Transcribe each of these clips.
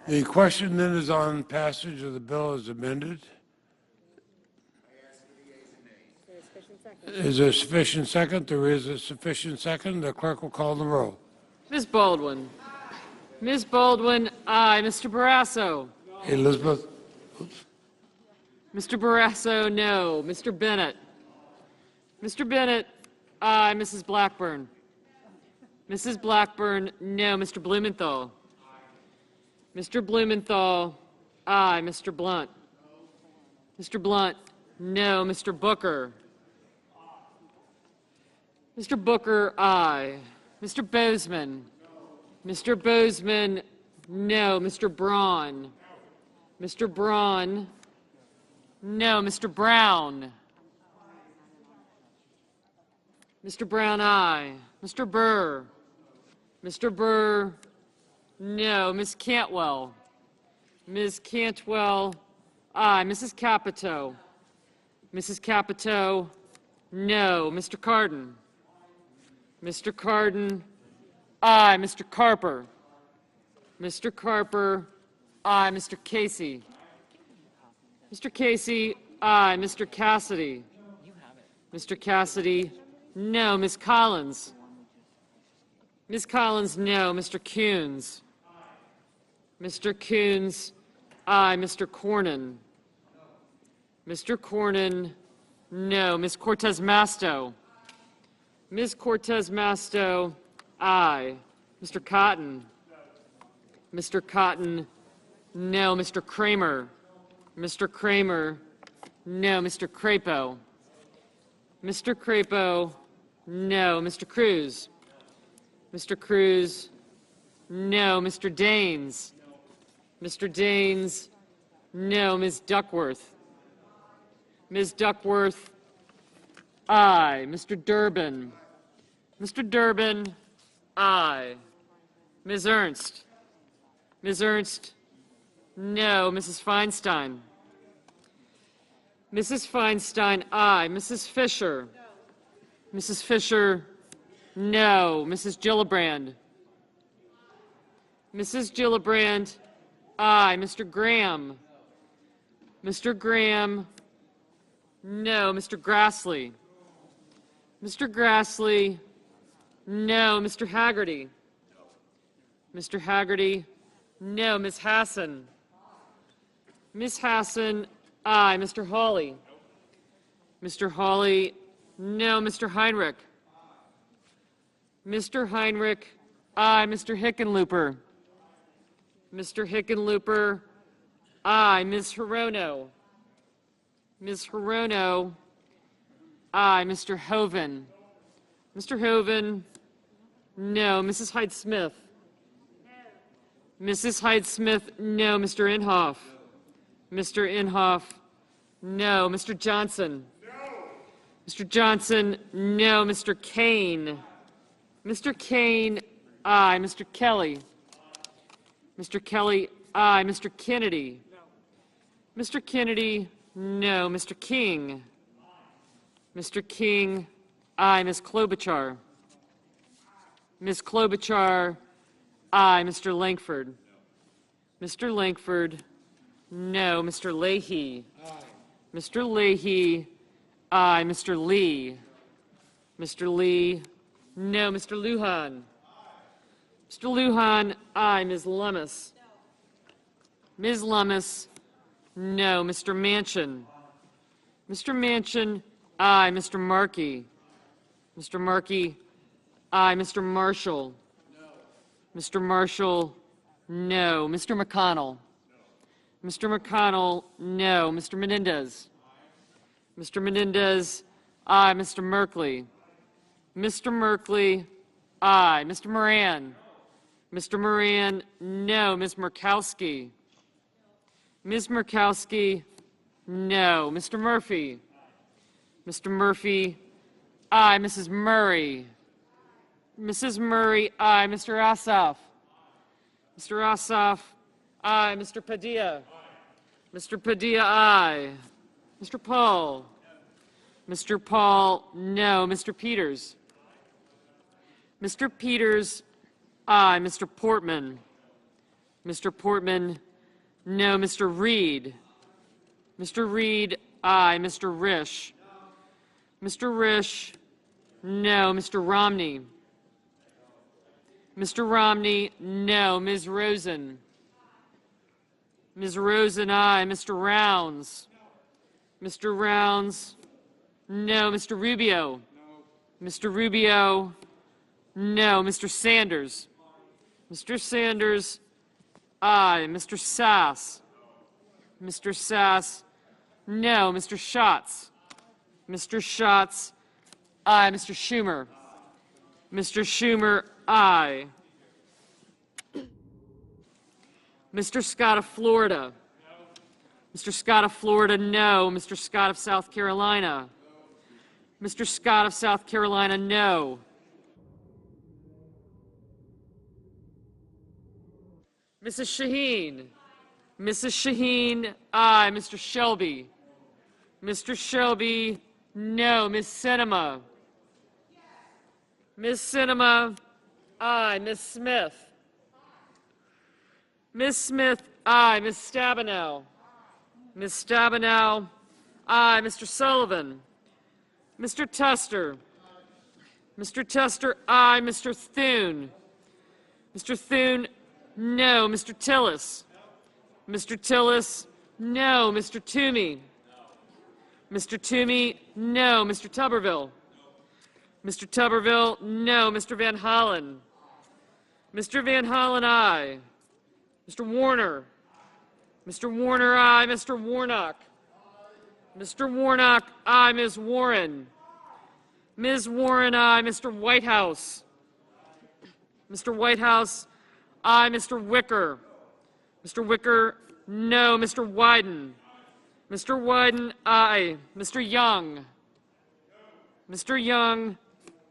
The question then is on passage of the bill as amended. Is there a sufficient second? There is a sufficient second. The clerk will call the roll. Ms. Baldwin. Ms. Baldwin, aye. Mr. Barrasso. Elizabeth? Oops. Mr. Barrasso, no. Mr. Bennett. Mr. Bennett, aye. Mrs. Blackburn. Mrs. Blackburn, no. Mr. Blumenthal. Mr. Blumenthal, aye. Mr. Blunt. Mr. Blunt, no. Mr. Booker. Mr. Booker, aye. Mr. Bozeman. Mr. Bozeman, no. Mr. Braun. Mr. Braun, no. Mr. Brown. Mr. Brown, aye. Mr. Burr. Mr. Burr, no. Ms. Cantwell. Ms. Cantwell, aye. Mrs. Capito. Mrs. Capito, no. Mr. Cardin. Mr. Cardin, aye. Mr. Carper. Mr. Carper, aye. Mr. Casey. Mr. Casey, aye. Mr. Cassidy. Mr. Cassidy, no. Ms. Collins. Ms. Collins, no. Mr. Coons. Mr. Coons, aye. Mr. Cornyn. Mr. Cornyn, no. Ms. Cortez Masto. Ms. Cortez Masto, aye. Mr. Cotton. Mr. Cotton, no. Mr. Kramer. Mr. Kramer, no. Mr. Crapo. Mr. Crapo, no. Mr. Cruz. Mr. Cruz, no. Mr. Daines. Mr. Daines, no. Ms. Duckworth. Ms. Duckworth, aye. Mr. Durbin. Mr. Durbin, aye. Ms. Ernst. Ms. Ernst, no. Mrs. Feinstein. Mrs. Feinstein, aye. Mrs. Fisher. Mrs. Fisher, no. Mrs. Gillibrand. Mrs. Gillibrand, aye. Mr. Graham. Mr. Graham, no. Mr. Grassley. Mr. Grassley, no. Mr. Haggerty. Mr. Haggerty, no. Ms. Hassan. Ms. Hassan, aye. Mr. Hawley. Mr. Hawley, no. Mr. Heinrich. Mr. Heinrich, aye. Mr. Hickenlooper. Mr. Hickenlooper, aye. Ms. Hirono. Ms. Hirono, aye. Mr. Hoven. Mr. Hoven, no. Mrs. Hyde-Smith. Mrs. Hyde-Smith, no. Mr. Inhofe. Mr. Inhofe, no. Mr. Johnson. Mr. Johnson, no. Mr. Kane. Mr. Kane, aye. Mr. Kelly. Mr. Kelly, aye. Mr. Kennedy. Mr. Kennedy, no. Mr. King. Mr. King, aye. Ms. Klobuchar. Ms. Klobuchar, aye. Mr. Langford. Mr. Langford, no. Mr. Leahy. Mr. Leahy, aye. Mr. Lee. Mr. Lee, no. Mr. Lujan. Mr. Lujan, aye. Ms. Lummis. Ms. Lummis, no. Mr. Manchin. Mr. Manchin, aye. Mr. Markey. Mr. Markey, aye. Mr. Marshall. Mr. Marshall, no. Mr. McConnell. Mr. McConnell, no. Mr. Menendez. Mr. Menendez, aye. Mr. Merkley. Mr. Merkley, aye. Mr. Moran. Mr. Moran, no. Ms. Murkowski. Ms. Murkowski, no. Mr. Murphy. Mr. Murphy, aye. Mrs. Murray. Mrs. Murray, aye. Mr. Ossoff. Mr. Ossoff, aye. Mr. Padilla. Mr. Padilla, aye. Mr. Paul. Mr. Paul, no. Mr. Peters. Mr. Peters, aye. Mr. Portman. Mr. Portman, no. Mr. Reed? Mr. Reed, aye. Mr. Risch? Mr. Risch, no. Mr. Romney? Mr. Romney, no. Ms. Rosen? Ms. Rosen, aye. Mr. Rounds? Mr. Rounds, no. Mr. Rubio? Mr. Rubio, no. Mr. Sanders? Mr. Sanders, aye. Mr. Sass? Mr. Sass, no. Mr. Schatz? Mr. Schatz, aye. Mr. Schumer? Mr. Schumer, aye. Mr. Scott of Florida? Mr. Scott of Florida, no. Mr. Scott of South Carolina? Mr. Scott of South Carolina, no. Mrs. Shaheen? Mrs. Shaheen, aye. Mr. Shelby? Mr. Shelby, no. Ms. Sinema? Ms. Sinema, aye. Ms. Smith? Ms. Smith, aye. Ms. Stabenow? Ms. Stabenow, aye. Mr. Sullivan? Mr. Tester? Mr. Tester, aye. Mr. Thune? Mr. Thune, no. Mr. Tillis? Mr. Tillis, no. Mr. Toomey? Mr. Toomey, no. Mr. Tuberville? Mr. Tuberville, no. Mr. Van Hollen? Mr. Van Hollen, aye. Mr. Warner? Mr. Warner, aye. Mr. Warnock? Mr. Warnock, aye. Ms. Warren? Ms. Warren, aye. Mr. Whitehouse? Mr. Whitehouse, aye. Mr. Wicker? Mr. Wicker, no. Mr. Wyden? Mr. Wyden, aye. Mr. Young? Mr. Young,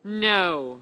no.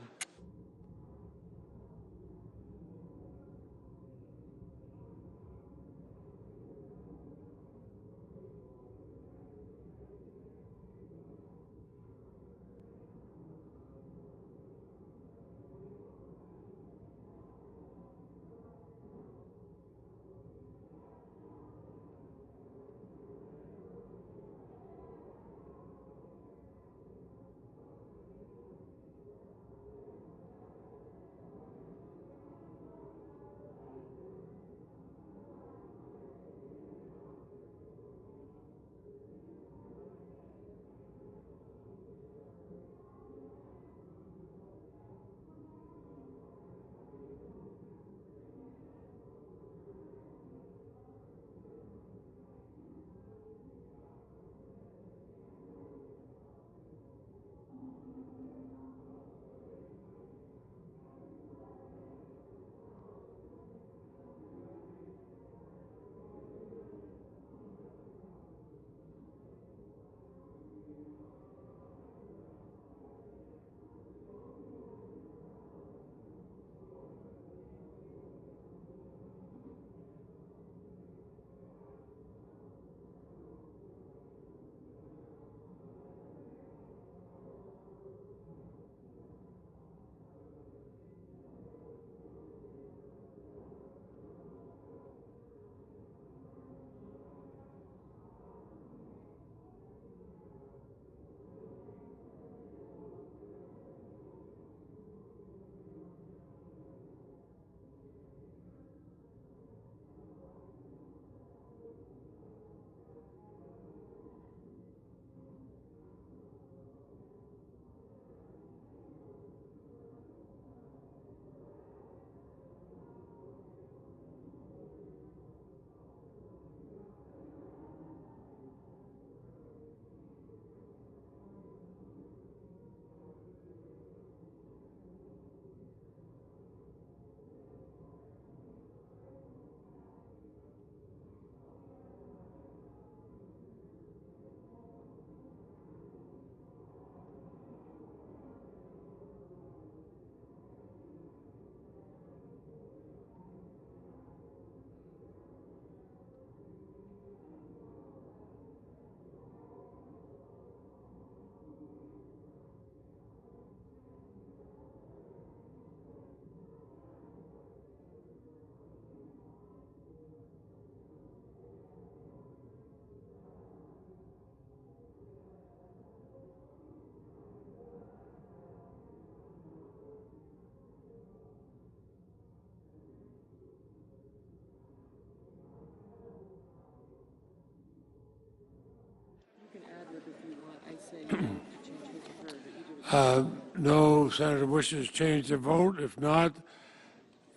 No senator wishes to change their vote. If not,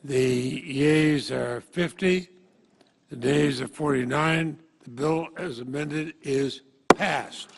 the yeas are 50, the nays are 49. The bill as amended is passed.